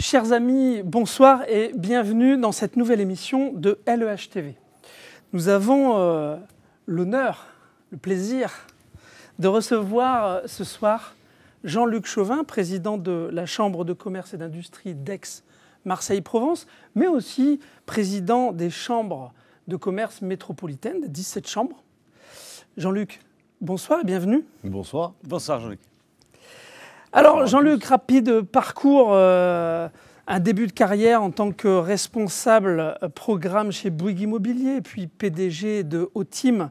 Chers amis, bonsoir et bienvenue dans cette nouvelle émission de LEH TV. Nous avons l'honneur, le plaisir de recevoir ce soir Jean-Luc Chauvin, président de la Chambre de commerce et d'industrie d'Aix-Marseille-Provence, mais aussi président des chambres de commerce métropolitaines, des 17 chambres. Jean-Luc, bonsoir et bienvenue. Bonsoir. Bonsoir Jean-Luc. Alors Jean-Luc, rapide parcours, un début de carrière en tant que responsable programme chez Bouygues Immobilier, puis PDG de Otim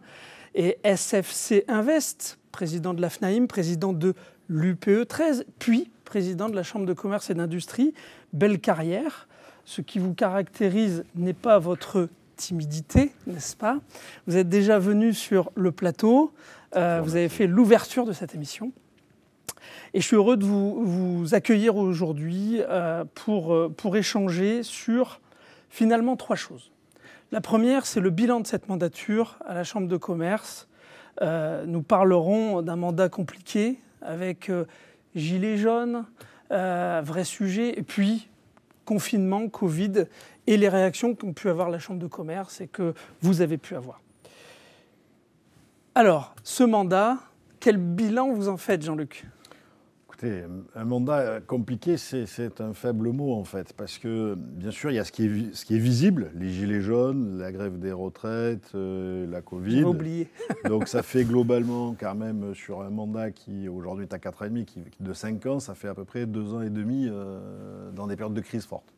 et SFC Invest, président de la FNAIM, président de l'UPE 13, puis président de la Chambre de commerce et d'industrie. Belle carrière. Ce qui vous caractérise n'est pas votre timidité, n'est-ce pas? Vous êtes déjà venu sur le plateau, vous avez fait l'ouverture de cette émission. Et je suis heureux de vous accueillir aujourd'hui pour échanger sur finalement trois choses. La première, c'est le bilan de cette mandature à la Chambre de commerce. Nous parlerons d'un mandat compliqué avec gilets jaunes, vrai sujet, et puis confinement, Covid, et les réactions qu'ont pu avoir la Chambre de commerce et que vous avez pu avoir. Alors, ce mandat, quel bilan vous en faites, Jean-Luc ? Écoutez, un mandat compliqué, c'est un faible mot en fait, parce que bien sûr, il y a ce qui est visible, les gilets jaunes, la grève des retraites, la Covid. J'ai oublié. Donc ça fait globalement quand même sur un mandat qui aujourd'hui est à 4 ans et demi, de 5 ans, ça fait à peu près 2 ans et demi dans des périodes de crise fortes.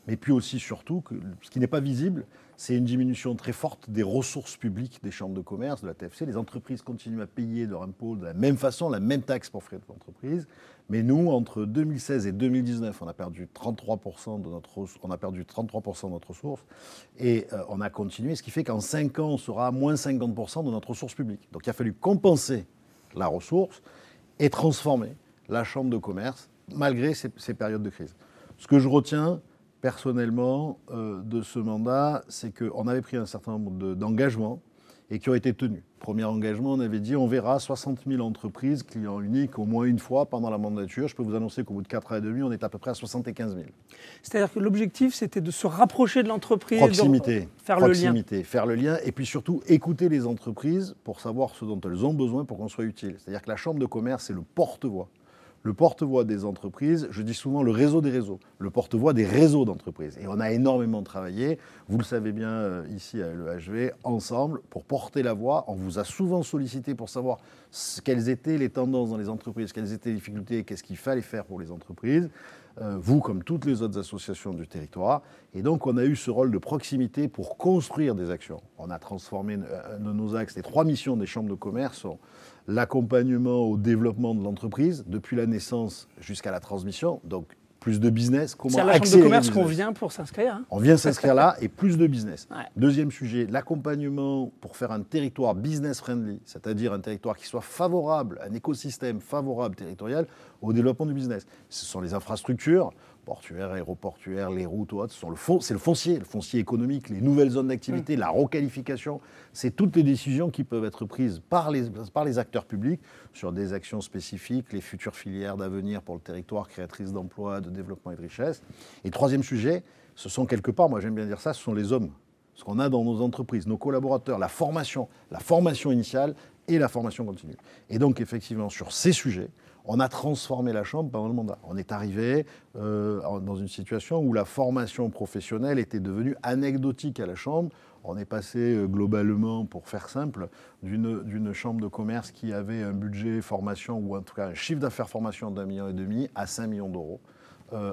Mais puis aussi surtout, ce qui n'est pas visible, c'est une diminution très forte des ressources publiques des chambres de commerce, de la TFC. Les entreprises continuent à payer leur impôt de la même façon, la même taxe pour frais d'entreprise. Mais nous, entre 2016 et 2019, on a perdu 33% de notre ressource et on a continué, ce qui fait qu'en 5 ans, on sera à moins 50% de notre ressource publique. Donc il a fallu compenser la ressource et transformer la chambre de commerce malgré ces périodes de crise. Ce que je retiens personnellement de ce mandat, c'est qu'on avait pris un certain nombre d'engagements et qui ont été tenus. Premier engagement, on avait dit on verra 60 000 entreprises clients uniques au moins une fois pendant la mandature. Je peux vous annoncer qu'au bout de 4 ans et demi, on est à peu près à 75 000. C'est-à-dire que l'objectif, c'était de se rapprocher de l'entreprise, faire le lien, et puis surtout écouter les entreprises pour savoir ce dont elles ont besoin pour qu'on soit utile. C'est-à-dire que la Chambre de commerce, c'est le porte-voix. Le porte-voix des entreprises, je dis souvent le réseau des réseaux, le porte-voix des réseaux d'entreprises. Et on a énormément travaillé, vous le savez bien ici à l'EHV, ensemble, pour porter la voix. On vous a souvent sollicité pour savoir quelles étaient les tendances dans les entreprises, quelles étaient les difficultés, qu'est-ce qu'il fallait faire pour les entreprises. Vous, comme toutes les autres associations du territoire. Et donc, on a eu ce rôle de proximité pour construire des actions. On a transformé nos axes. Les 3 missions des chambres de commerce sont l'accompagnement au développement de l'entreprise, depuis la naissance jusqu'à la transmission. Donc, plus de business. C'est à la chambre de commerce qu'on vient pour s'inscrire. On vient s'inscrire là et plus de business. Ouais. Deuxième sujet, l'accompagnement pour faire un territoire business-friendly, c'est-à-dire un territoire qui soit favorable, un écosystème favorable territorial au développement du business. Ce sont les infrastructures, portuaires, aéroportuaires, les routes, c'est le foncier économique, les nouvelles zones d'activité, la requalification. C'est toutes les décisions qui peuvent être prises par les acteurs publics sur des actions spécifiques, les futures filières d'avenir pour le territoire, créatrices d'emplois, de développement et de richesse. Et troisième sujet, ce sont quelque part, moi j'aime bien dire ça, ce sont les hommes. Ce qu'on a dans nos entreprises, nos collaborateurs, la formation initiale et la formation continue. Et donc effectivement, sur ces sujets, on a transformé la Chambre pendant le mandat. On est arrivé dans une situation où la formation professionnelle était devenue anecdotique à la Chambre. On est passé globalement, pour faire simple, d'une chambre de commerce qui avait un budget formation, ou en tout cas un chiffre d'affaires formation d'1,5 million à 5 millions d'euros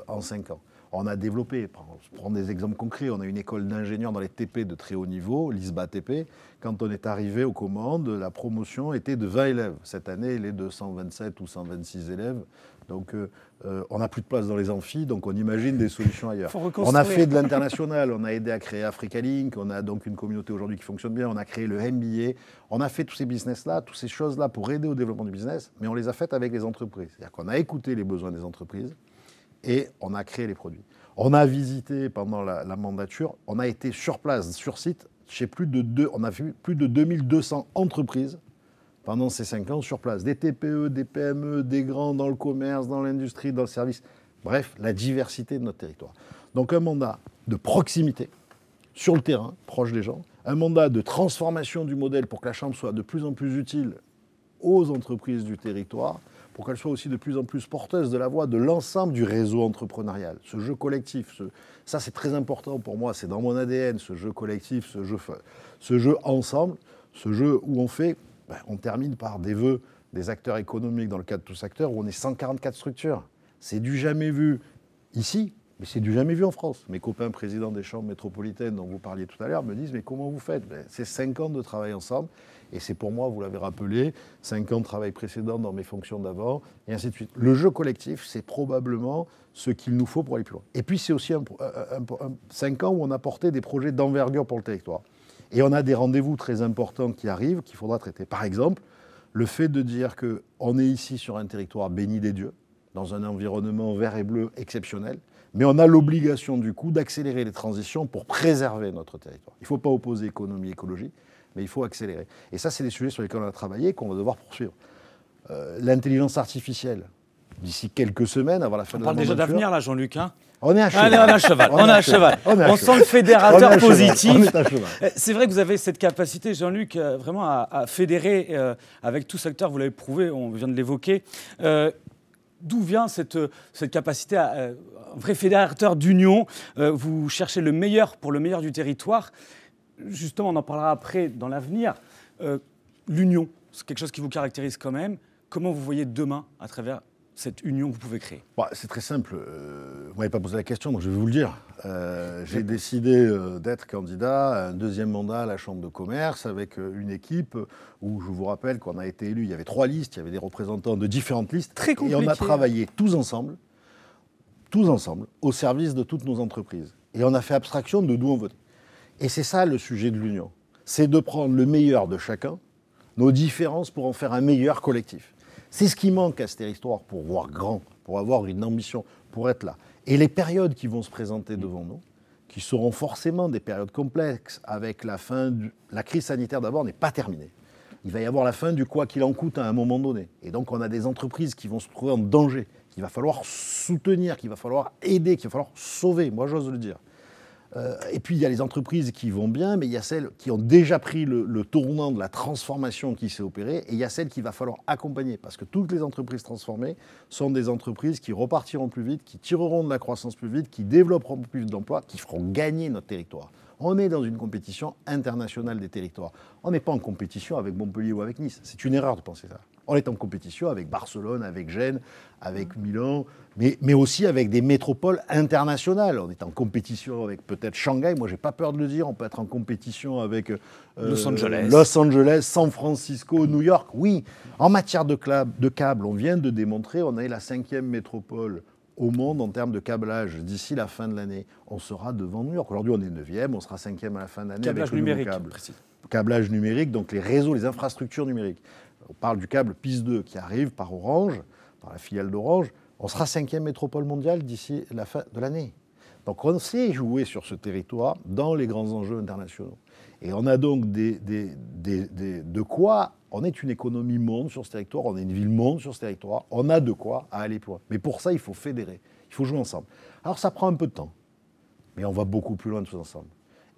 en 5 ans. On a développé, pour prendre des exemples concrets, on a une école d'ingénieurs dans les TP de très haut niveau, l'ISBA TP. Quand on est arrivé aux commandes, la promotion était de 20 élèves. Cette année, elle est de 127 ou 126 élèves. Donc, on n'a plus de place dans les amphis, donc on imagine des solutions ailleurs. On a fait de l'international, on a aidé à créer Africa Link, on a donc une communauté aujourd'hui qui fonctionne bien, on a créé le MBA, on a fait tous ces business-là, toutes ces choses-là pour aider au développement du business, mais on les a faites avec les entreprises. C'est-à-dire qu'on a écouté les besoins des entreprises, et on a créé les produits. On a visité pendant la mandature, on a été sur place, sur site, on a vu plus de 2200 entreprises pendant ces 5 ans sur place. Des TPE, des PME, des grands dans le commerce, dans l'industrie, dans le service. Bref, la diversité de notre territoire. Donc un mandat de proximité, sur le terrain, proche des gens, un mandat de transformation du modèle pour que la Chambre soit de plus en plus utile aux entreprises du territoire, pour qu'elle soit aussi de plus en plus porteuse de la voix de l'ensemble du réseau entrepreneurial. Ce jeu collectif, ça c'est très important pour moi, c'est dans mon ADN, ce jeu collectif, ce jeu ensemble, ce jeu où on termine par des vœux des acteurs économiques dans le cadre de tous acteurs, où on est 144 structures. C'est du jamais vu ici, mais c'est du jamais vu en France. Mes copains présidents des chambres métropolitaines dont vous parliez tout à l'heure me disent « mais comment vous faites ?» C'est 5 ans de travail ensemble, et c'est pour moi, vous l'avez rappelé, 5 ans de travail précédent dans mes fonctions d'avant, et ainsi de suite. Le jeu collectif, c'est probablement ce qu'il nous faut pour aller plus loin. Et puis c'est aussi 5 ans où on a porté des projets d'envergure pour le territoire. Et on a des rendez-vous très importants qui arrivent, qu'il faudra traiter. Par exemple, le fait de dire qu'on est ici sur un territoire béni des dieux, dans un environnement vert et bleu exceptionnel, mais on a l'obligation du coup d'accélérer les transitions pour préserver notre territoire. Il ne faut pas opposer économie et écologie, mais il faut accélérer. Et ça, c'est des sujets sur lesquels on a travaillé, qu'on va devoir poursuivre. L'intelligence artificielle, d'ici quelques semaines, avant la fin de la mandature. On parle déjà d'avenir là, Jean-Luc. On est à cheval. Allez, on est à cheval. On est à cheval. On sent le fédérateur positif. On est à cheval. C'est vrai que vous avez cette capacité, Jean-Luc, vraiment à fédérer avec tout secteur. Vous l'avez prouvé, on vient de l'évoquer. D'où vient cette capacité un vrai fédérateur d'union? Vous cherchez le meilleur pour le meilleur du territoire. Justement, on en parlera après dans l'avenir. L'union, c'est quelque chose qui vous caractérise quand même. Comment vous voyez demain à travers cette union que vous pouvez créer? C'est très simple. Vous ne m'avez pas posé la question, donc je vais vous le dire. J'ai décidé d'être candidat à un deuxième mandat à la Chambre de commerce avec une équipe où je vous rappelle qu'on a été élu. Il y avait 3 listes, il y avait des représentants de différentes listes. Très compliqué. Et on a travaillé tous ensemble, au service de toutes nos entreprises. Et on a fait abstraction de d'où on venait. Et c'est ça le sujet de l'union. C'est de prendre le meilleur de chacun, nos différences pour en faire un meilleur collectif. C'est ce qui manque à ce territoire pour voir grand, pour avoir une ambition, pour être là. Et les périodes qui vont se présenter devant nous, qui seront forcément des périodes complexes, avec la fin la crise sanitaire d'abord n'est pas terminée. Il va y avoir la fin du quoi qu'il en coûte à un moment donné. Et donc on a des entreprises qui vont se trouver en danger, qu'il va falloir soutenir, qu'il va falloir aider, qu'il va falloir sauver, moi j'ose le dire. Et puis il y a les entreprises qui vont bien, mais il y a celles qui ont déjà pris le tournant de la transformation qui s'est opérée, et il y a celles qu'il va falloir accompagner, parce que toutes les entreprises transformées sont des entreprises qui repartiront plus vite, qui tireront de la croissance plus vite, qui développeront plus d'emplois, qui feront gagner notre territoire. On est dans une compétition internationale des territoires. On n'est pas en compétition avec Montpellier ou avec Nice. C'est une erreur de penser ça. On est en compétition avec Barcelone, avec Gênes, avec Milan, mais aussi avec des métropoles internationales. On est en compétition avec peut-être Shanghai. Moi, j'ai pas peur de le dire. On peut être en compétition avec Los Angeles, San Francisco, New York. Oui, en matière de câbles, on vient de démontrer, on est la 5e métropole au monde en termes de câblage. D'ici la fin de l'année, on sera devant New York. Aujourd'hui, on est 9e, on sera 5e à la fin de l'année. Câblage avec le numérique, câble. précis. Câblage numérique, donc les réseaux, les infrastructures numériques. On parle du câble PIS 2 qui arrive par Orange, par la filiale d'Orange. On sera 5e métropole mondiale d'ici la fin de l'année. Donc on sait jouer sur ce territoire dans les grands enjeux internationaux. Et on a donc de quoi, on est une économie monde sur ce territoire, on est une ville monde sur ce territoire, on a de quoi à aller plus loin. Mais pour ça, il faut fédérer, il faut jouer ensemble. Alors ça prend un peu de temps, mais on va beaucoup plus loin tous ensemble.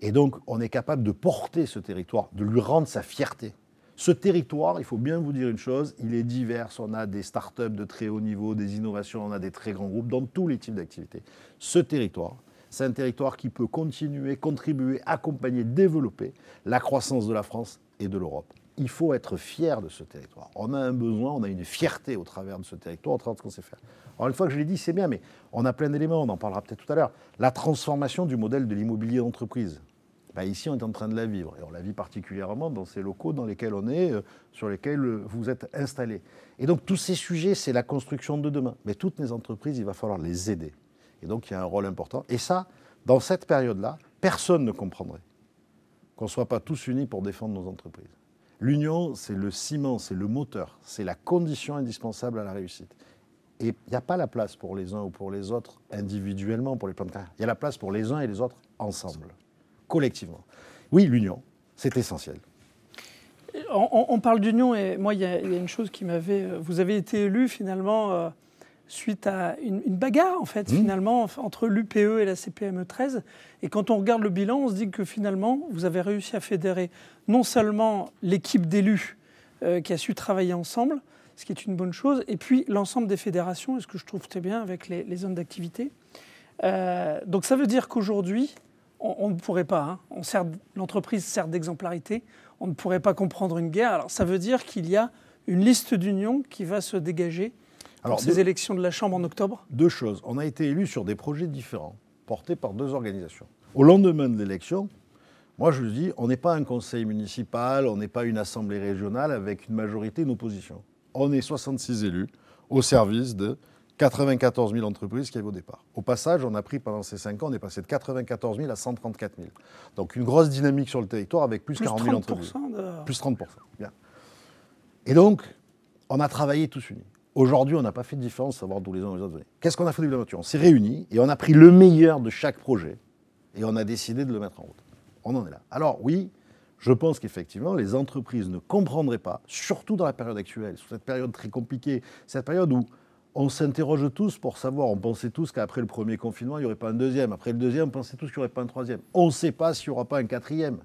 Et donc on est capable de porter ce territoire, de lui rendre sa fierté. Ce territoire, il faut bien vous dire une chose, il est divers. On a des startups de très haut niveau, des innovations, on a des très grands groupes dans tous les types d'activités. Ce territoire, c'est un territoire qui peut continuer, contribuer, accompagner, développer la croissance de la France et de l'Europe. Il faut être fier de ce territoire. On a un besoin, on a une fierté au travers de ce territoire, au travers de ce qu'on sait faire. Alors une fois que je l'ai dit, c'est bien, mais on a plein d'éléments, on en parlera peut-être tout à l'heure. La transformation du modèle de l'immobilier d'entreprise. Ici, on est en train de la vivre. Et on la vit particulièrement dans ces locaux dans lesquels on est, sur lesquels vous êtes installés. Et donc, tous ces sujets, c'est la construction de demain. Mais toutes les entreprises, il va falloir les aider. Et donc, il y a un rôle important. Et ça, dans cette période-là, personne ne comprendrait qu'on ne soit pas tous unis pour défendre nos entreprises. L'union, c'est le ciment, c'est le moteur, c'est la condition indispensable à la réussite. Et il n'y a pas la place pour les uns ou pour les autres individuellement, pour les plans de carrière. Il y a la place pour les uns et les autres ensemble. Collectivement. Oui, l'union, c'est essentiel. On parle d'union et moi, il y a une chose qui m'avait... Vous avez été élu finalement suite à une bagarre, en fait, finalement, entre l'UPE et la CPME 13. Et quand on regarde le bilan, on se dit que finalement, vous avez réussi à fédérer non seulement l'équipe d'élus qui a su travailler ensemble, ce qui est une bonne chose, et puis l'ensemble des fédérations, et ce que je trouve très bien avec les zones d'activité. Donc ça veut dire qu'aujourd'hui, on ne pourrait pas, l'entreprise sert d'exemplarité, on ne pourrait pas comprendre une guerre. Alors ça veut dire qu'il y a une liste d'union qui va se dégager pour ces élections de la Chambre en octobre. Deux choses. On a été élus sur des projets différents, portés par deux organisations. Au lendemain de l'élection, moi je dis, on n'est pas un conseil municipal, on n'est pas une assemblée régionale avec une majorité, une opposition. On est 66 élus au service de 94 000 entreprises qui avaient au départ. Au passage, on a pris pendant ces 5 ans, on est passé de 94 000 à 134 000. Donc une grosse dynamique sur le territoire avec plus 40 000 entreprises. Plus 30%. Bien. Et donc, on a travaillé tous unis. Aujourd'hui, on n'a pas fait de différence, savoir d'où les uns et les autres venaient. Qu'est-ce qu'on a fait de l'aventure? On s'est réunis et on a pris le meilleur de chaque projet et on a décidé de le mettre en route. On en est là. Alors oui, je pense qu'effectivement, les entreprises ne comprendraient pas, surtout dans la période actuelle, sur cette période très compliquée, cette période où on s'interroge tous pour savoir, on pensait tous qu'après le premier confinement, il n'y aurait pas un deuxième. Après le deuxième, on pensait tous qu'il n'y aurait pas un troisième. On ne sait pas s'il n'y aura pas un quatrième.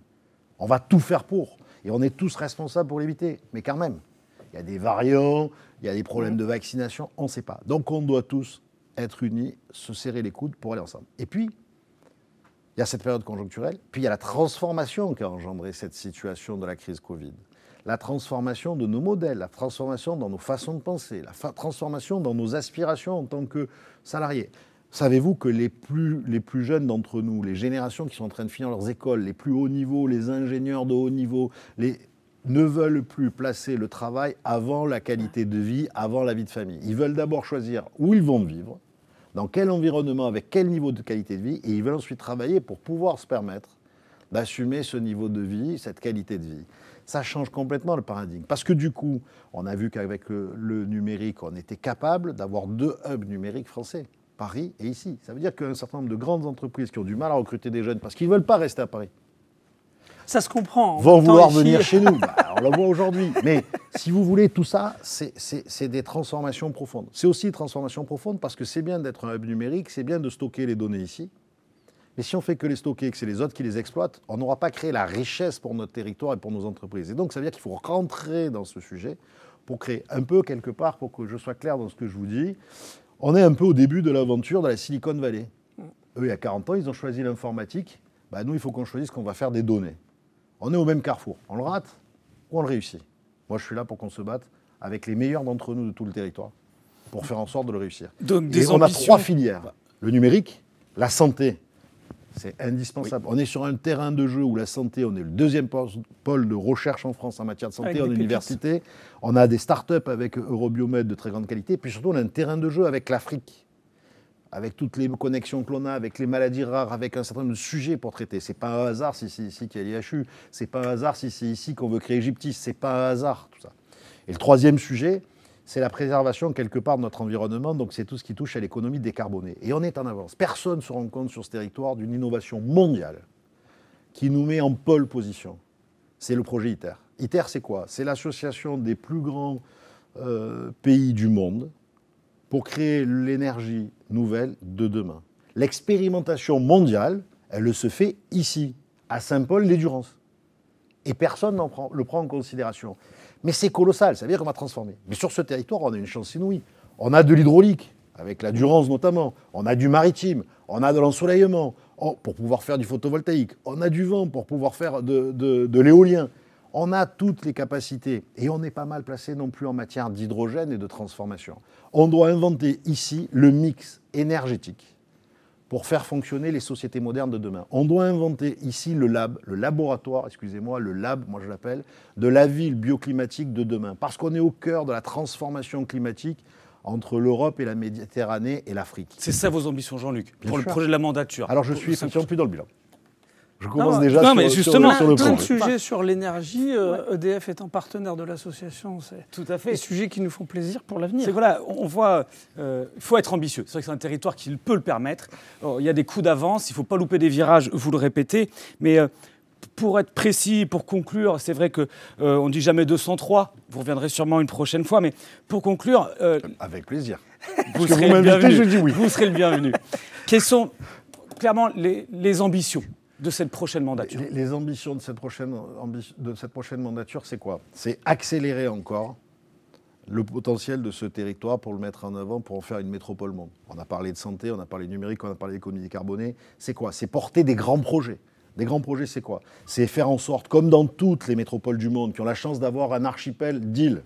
On va tout faire pour. Et on est tous responsables pour l'éviter. Mais quand même, il y a des variants, il y a des problèmes de vaccination, on ne sait pas. Donc on doit tous être unis, se serrer les coudes pour aller ensemble. Et puis, il y a cette période conjoncturelle, puis il y a la transformation qu'a engendré cette situation de la crise Covid. La transformation de nos modèles, la transformation dans nos façons de penser, la transformation dans nos aspirations en tant que salariés. Savez-vous que les plus jeunes d'entre nous, les générations qui sont en train de finir leurs écoles, les plus hauts niveaux, les ingénieurs de haut niveau, ne veulent plus placer le travail avant la qualité de vie, avant la vie de famille. Ils veulent d'abord choisir où ils vont vivre, dans quel environnement, avec quel niveau de qualité de vie, et ils veulent ensuite travailler pour pouvoir se permettre d'assumer ce niveau de vie, cette qualité de vie. Ça change complètement le paradigme. Parce que du coup, on a vu qu'avec le numérique, on était capable d'avoir 2 hubs numériques français, Paris et ici. Ça veut dire qu'un certain nombre de grandes entreprises qui ont du mal à recruter des jeunes parce qu'ils ne veulent pas rester à Paris, ça se comprend. Vont vouloir venir chez nous. On le voit aujourd'hui. Mais si vous voulez, tout ça, c'est des transformations profondes. C'est aussi des transformations profondes parce que c'est bien d'être un hub numérique, c'est bien de stocker les données ici. Mais si on fait que les stocker et que c'est les autres qui les exploitent, on n'aura pas créé la richesse pour notre territoire et pour nos entreprises. Et donc, ça veut dire qu'il faut rentrer dans ce sujet pour créer un peu, quelque part, pour que je sois clair dans ce que je vous dis. On est un peu au début de l'aventure de la Silicon Valley. Eux, il y a 40 ans, ils ont choisi l'informatique. Nous, il faut qu'on choisisse qu'on va faire des données. On est au même carrefour. On le rate ou on le réussit? Moi, je suis là pour qu'on se batte avec les meilleurs d'entre nous de tout le territoire pour faire en sorte de le réussir. Donc, et on a 3 filières. Le numérique, la santé, c'est indispensable. Oui. On est sur un terrain de jeu où la santé, on est le 2e pôle de recherche en France en matière de santé, en université. On a des start-up avec Eurobiomed de très grande qualité. Puis surtout, on a un terrain de jeu avec l'Afrique, avec toutes les connexions que l'on a, avec les maladies rares, avec un certain nombre de sujets pour traiter. C'est pas un hasard si c'est ici qu'il y a l'IHU, c'est pas un hasard si c'est ici qu'on veut créer Egyptis, c'est pas un hasard, tout ça. Et le 3e sujet, c'est la préservation quelque part de notre environnement, donc c'est tout ce qui touche à l'économie décarbonée. Et on est en avance. Personne ne se rend compte sur ce territoire d'une innovation mondiale qui nous met en pole position. C'est le projet ITER. ITER, c'est quoi? C'est l'association des plus grands pays du monde pour créer l'énergie nouvelle de demain. L'expérimentation mondiale, elle se fait ici, à Saint-Paul-les-Durances. Et personne ne le prend en considération. Mais c'est colossal, ça veut dire qu'on va transformer. Mais sur ce territoire, on a une chance inouïe. On a de l'hydraulique, avec la Durance notamment. On a du maritime, on a de l'ensoleillement, pour pouvoir faire du photovoltaïque. On a du vent pour pouvoir faire de l'éolien. On a toutes les capacités. Et on n'est pas mal placé non plus en matière d'hydrogène et de transformation. On doit inventer ici le mix énergétique pour faire fonctionner les sociétés modernes de demain. On doit inventer ici le laboratoire, le lab, moi je l'appelle, de la ville bioclimatique de demain. Parce qu'on est au cœur de la transformation climatique entre l'Europe et la Méditerranée et l'Afrique. C'est ça vos ambitions, Jean-Luc, pour le projet de la mandature? Alors je suis effectivement plus dans le bilan. Je commence non, déjà non, sur, mais justement, sur le plein de point. sujets sur l'énergie, EDF étant partenaire de l'association, c'est tout à fait des sujets qui nous font plaisir pour l'avenir. C'est voilà, on voit, il faut être ambitieux. C'est vrai que c'est un territoire qui peut le permettre. Il y a des coups d'avance, il ne faut pas louper des virages, vous le répétez, mais pour être précis, pour conclure, c'est vrai qu'on ne dit jamais 203, vous reviendrez sûrement une prochaine fois, mais pour conclure... Avec plaisir. Vous serez le bienvenu. Je dis oui. Vous serez le bienvenu. Quelles sont clairement les ambitions de cette prochaine mandature? Les ambitions de cette prochaine mandature, c'est quoi? C'est accélérer encore le potentiel de ce territoire pour le mettre en avant, pour en faire une métropole monde. On a parlé de santé, on a parlé numérique, on a parlé d'économie décarbonée. C'est quoi? C'est porter des grands projets. Des grands projets, c'est quoi? C'est faire en sorte, comme dans toutes les métropoles du monde, qui ont la chance d'avoir un archipel d'îles,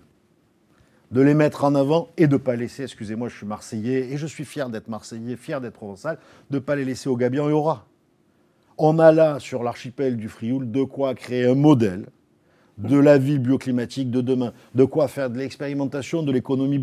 de les mettre en avant et de ne pas laisser, excusez-moi, je suis Marseillais et je suis fier d'être Marseillais, fier d'être Provençal, de ne pas les laisser au gabion et au rat. On a là, sur l'archipel du Frioul, de quoi créer un modèle de la ville bioclimatique de demain, de quoi faire de l'expérimentation de l'économie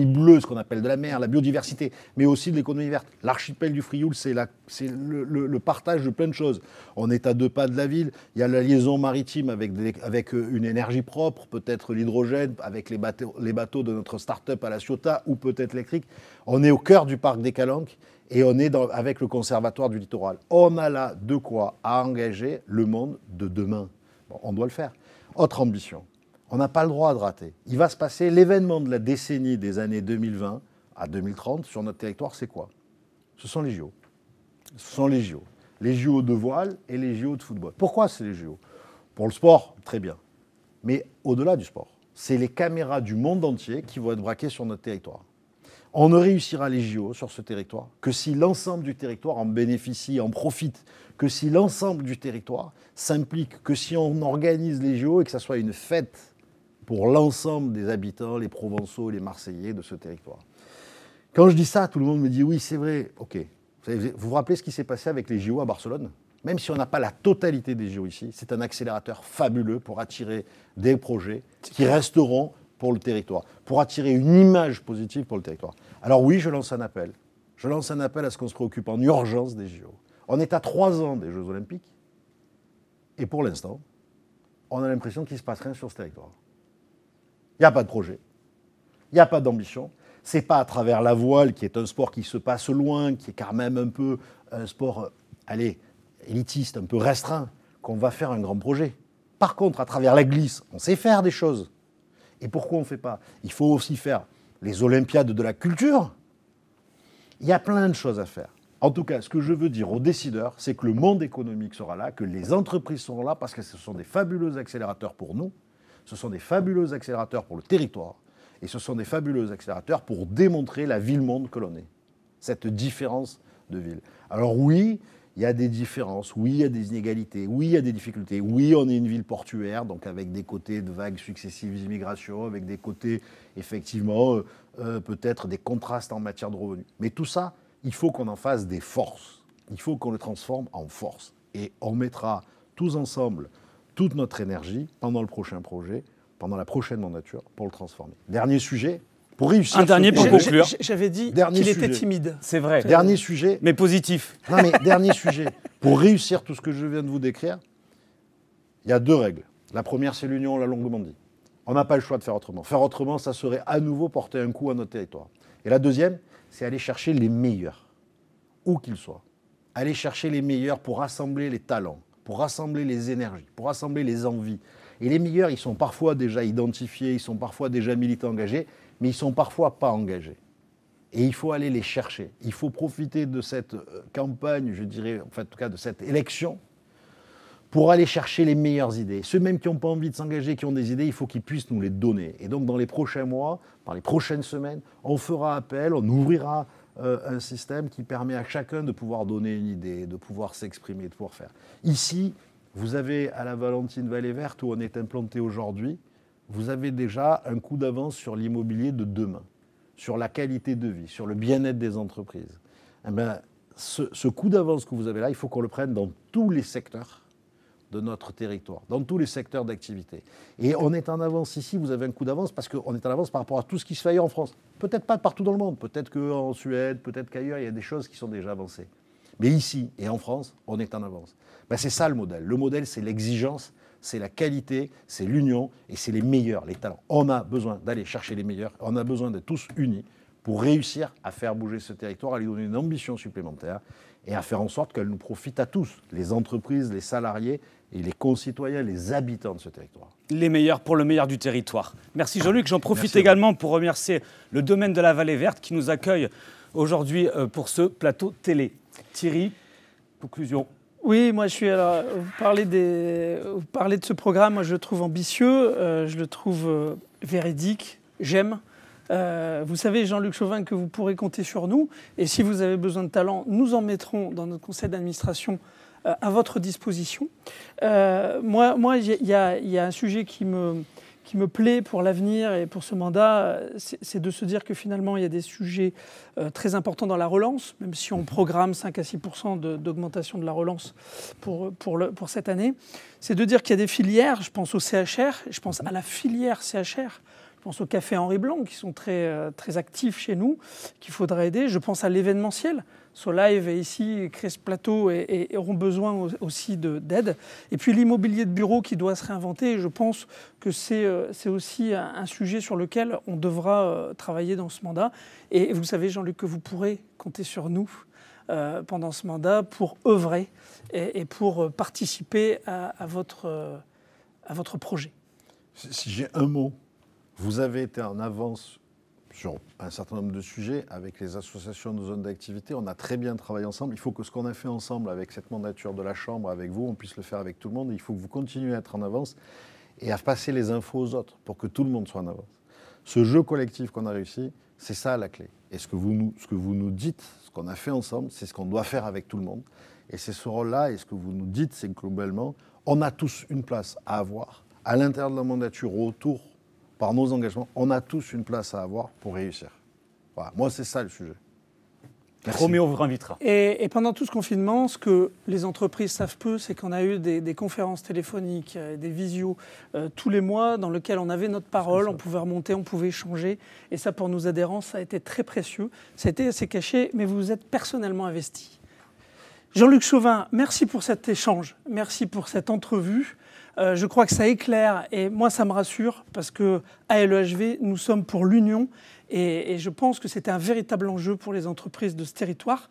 bleue, ce qu'on appelle de la mer, la biodiversité, mais aussi de l'économie verte. L'archipel du Frioul, c'est le partage de plein de choses. On est à 2 pas de la ville, il y a la liaison maritime avec une énergie propre, peut-être l'hydrogène, avec les bateaux de notre start-up à la Ciotat, ou peut-être électrique. On est au cœur du parc des Calanques, et on est avec le conservatoire du littoral. On a là de quoi à engager le monde de demain. Bon, on doit le faire. Autre ambition, on n'a pas le droit de rater. Il va se passer l'événement de la décennie des années 2020 à 2030 sur notre territoire, c'est quoi? Ce sont les JO. Ce sont les JO. Les JO de voile et les JO de football. Pourquoi c'est les JO? Pour le sport, très bien. Mais au-delà du sport, c'est les caméras du monde entier qui vont être braquées sur notre territoire. On ne réussira les JO sur ce territoire que si l'ensemble du territoire en bénéficie, en profite, que si l'ensemble du territoire s'implique, que si on organise les JO et que ça soit une fête pour l'ensemble des habitants, les Provençaux, les Marseillais de ce territoire. Quand je dis ça, tout le monde me dit oui, c'est vrai, ok. Vous vous rappelez ce qui s'est passé avec les JO à Barcelone? Même si on n'a pas la totalité des JO ici, c'est un accélérateur fabuleux pour attirer des projets qui resteront pour le territoire, pour attirer une image positive pour le territoire. Alors oui, je lance un appel. Je lance un appel à ce qu'on se préoccupe en urgence des JO. On est à 3 ans des Jeux Olympiques, et pour l'instant, on a l'impression qu'il ne se passe rien sur ce territoire. Il n'y a pas de projet, il n'y a pas d'ambition. Ce n'est pas à travers la voile, qui est un sport qui se passe loin, qui est quand même un peu un sport, élitiste, un peu restreint, qu'on va faire un grand projet. Par contre, à travers la glisse, on sait faire des choses. Et pourquoi on ne fait pas? Il faut aussi faire les Olympiades de la culture. Il y a plein de choses à faire. En tout cas, ce que je veux dire aux décideurs, c'est que le monde économique sera là, que les entreprises seront là, parce que ce sont des fabuleux accélérateurs pour nous, ce sont des fabuleux accélérateurs pour le territoire, et ce sont des fabuleux accélérateurs pour démontrer la ville-monde que l'on est. Cette différence de ville. Alors oui, il y a des différences, oui, il y a des inégalités, oui, il y a des difficultés, oui, on est une ville portuaire, donc avec des côtés de vagues successives d'immigration, avec des côtés, effectivement, peut-être des contrastes en matière de revenus. Mais tout ça, il faut qu'on en fasse des forces. Il faut qu'on le transforme en force. Et on mettra tous ensemble toute notre énergie pendant le prochain projet, pendant la prochaine mandature, pour le transformer. Dernier sujet. Pour réussir. Un dernier pour conclure. J'avais dit qu'il était timide. C'est vrai. Dernier sujet. Mais positif. Non, mais dernier sujet. Pour réussir tout ce que je viens de vous décrire, il y a 2 règles. La première, c'est l'union, on l'a longuement dit. On n'a pas le choix de faire autrement. Faire autrement, ça serait à nouveau porter un coup à notre territoire. Et la deuxième, c'est aller chercher les meilleurs, où qu'ils soient. Aller chercher les meilleurs pour rassembler les talents, pour rassembler les énergies, pour rassembler les envies. Et les meilleurs, ils sont parfois déjà identifiés, ils sont parfois déjà militants engagés, mais ils ne sont parfois pas engagés. Et il faut aller les chercher. Il faut profiter de cette campagne, je dirais, en tout cas de cette élection, pour aller chercher les meilleures idées. Ceux même qui n'ont pas envie de s'engager, qui ont des idées, il faut qu'ils puissent nous les donner. Et donc dans les prochains mois, dans les prochaines semaines, on fera appel, on ouvrira un système qui permet à chacun de pouvoir donner une idée, de pouvoir s'exprimer, de pouvoir faire. Ici, vous avez à la Valentine Vallée Verte, où on est implanté aujourd'hui, vous avez déjà un coup d'avance sur l'immobilier de demain, sur la qualité de vie, sur le bien-être des entreprises. Eh bien, ce coup d'avance que vous avez là, il faut qu'on le prenne dans tous les secteurs de notre territoire, dans tous les secteurs d'activité. Et on est en avance ici, vous avez un coup d'avance, parce qu'on est en avance par rapport à tout ce qui se fait ailleurs en France. Peut-être pas partout dans le monde, peut-être qu'en Suède, peut-être qu'ailleurs, il y a des choses qui sont déjà avancées. Mais ici et en France, on est en avance. Ben, c'est ça le modèle. Le modèle, c'est l'exigence, c'est la qualité, c'est l'union et c'est les meilleurs, les talents. On a besoin d'aller chercher les meilleurs, on a besoin d'être tous unis pour réussir à faire bouger ce territoire, à lui donner une ambition supplémentaire et à faire en sorte qu'elle nous profite à tous, les entreprises, les salariés et les concitoyens, les habitants de ce territoire. Les meilleurs pour le meilleur du territoire. Merci Jean-Luc. J'en profite Merci également pour remercier le domaine de la Vallée Verte qui nous accueille aujourd'hui pour ce plateau télé. Thierry, conclusion. Oui, moi je suis. Alors, vous parlez de ce programme, moi je le trouve ambitieux, je le trouve véridique, j'aime. Vous savez, Jean-Luc Chauvin, que vous pourrez compter sur nous. Et si vous avez besoin de talent, nous en mettrons dans notre conseil d'administration à votre disposition. Moi, il y a un sujet qui me plaît pour l'avenir et pour ce mandat, c'est de se dire que finalement, il y a des sujets très importants dans la relance, même si on programme 5 à 6% d'augmentation de la relance pour cette année. C'est de dire qu'il y a des filières, je pense au CHR, je pense à la filière CHR, je pense au Café Henri Blanc, qui sont très, très actifs chez nous, qu'il faudra aider. Je pense à l'événementiel. Solive et ici, Chris Plateau et auront besoin aussi d'aide. Et puis l'immobilier de bureau qui doit se réinventer. Je pense que c'est aussi un sujet sur lequel on devra travailler dans ce mandat. Et vous savez, Jean-Luc, que vous pourrez compter sur nous pendant ce mandat pour œuvrer et pour participer à votre projet. Si j'ai un mot, vous avez été en avance sur un certain nombre de sujets avec les associations de zones d'activité. On a très bien travaillé ensemble. Il faut que ce qu'on a fait ensemble avec cette mandature de la Chambre, avec vous, on puisse le faire avec tout le monde. Il faut que vous continuiez à être en avance et à passer les infos aux autres pour que tout le monde soit en avance. Ce jeu collectif qu'on a réussi, c'est ça la clé. Et ce que vous nous dites, ce qu'on a fait ensemble, c'est ce qu'on doit faire avec tout le monde. Et c'est ce rôle-là, et ce que vous nous dites, c'est que globalement, on a tous une place à avoir à l'intérieur de la mandature, autour, par nos engagements, on a tous une place à avoir pour réussir. Voilà, moi, c'est ça le sujet. Promis, on vous réinvitera. Et pendant tout ce confinement, ce que les entreprises savent peu, c'est qu'on a eu des conférences téléphoniques, des visios tous les mois dans lesquelles on avait notre parole, on pouvait remonter, on pouvait échanger. Et ça, pour nos adhérents, ça a été très précieux. Ça a été assez caché, mais vous vous êtes personnellement investi. Jean-Luc Chauvin, merci pour cet échange, merci pour cette entrevue. Je crois que ça éclaire et moi ça me rassure parce qu'à LEHV, nous sommes pour l'union et je pense que c'est un véritable enjeu pour les entreprises de ce territoire.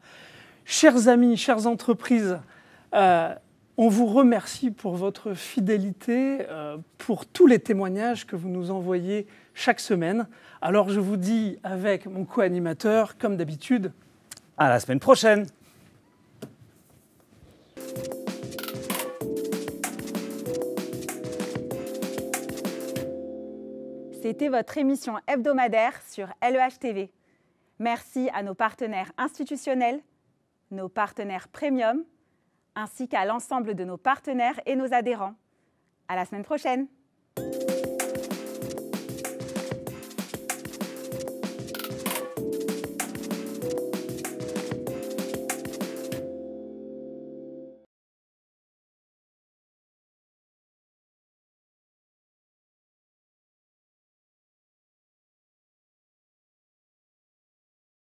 Chers amis, chères entreprises, on vous remercie pour votre fidélité, pour tous les témoignages que vous nous envoyez chaque semaine. Alors je vous dis avec mon co-animateur, comme d'habitude, à la semaine prochaine. C'était votre émission hebdomadaire sur LEH TV. Merci à nos partenaires institutionnels, nos partenaires premium, ainsi qu'à l'ensemble de nos partenaires et nos adhérents. À la semaine prochaine.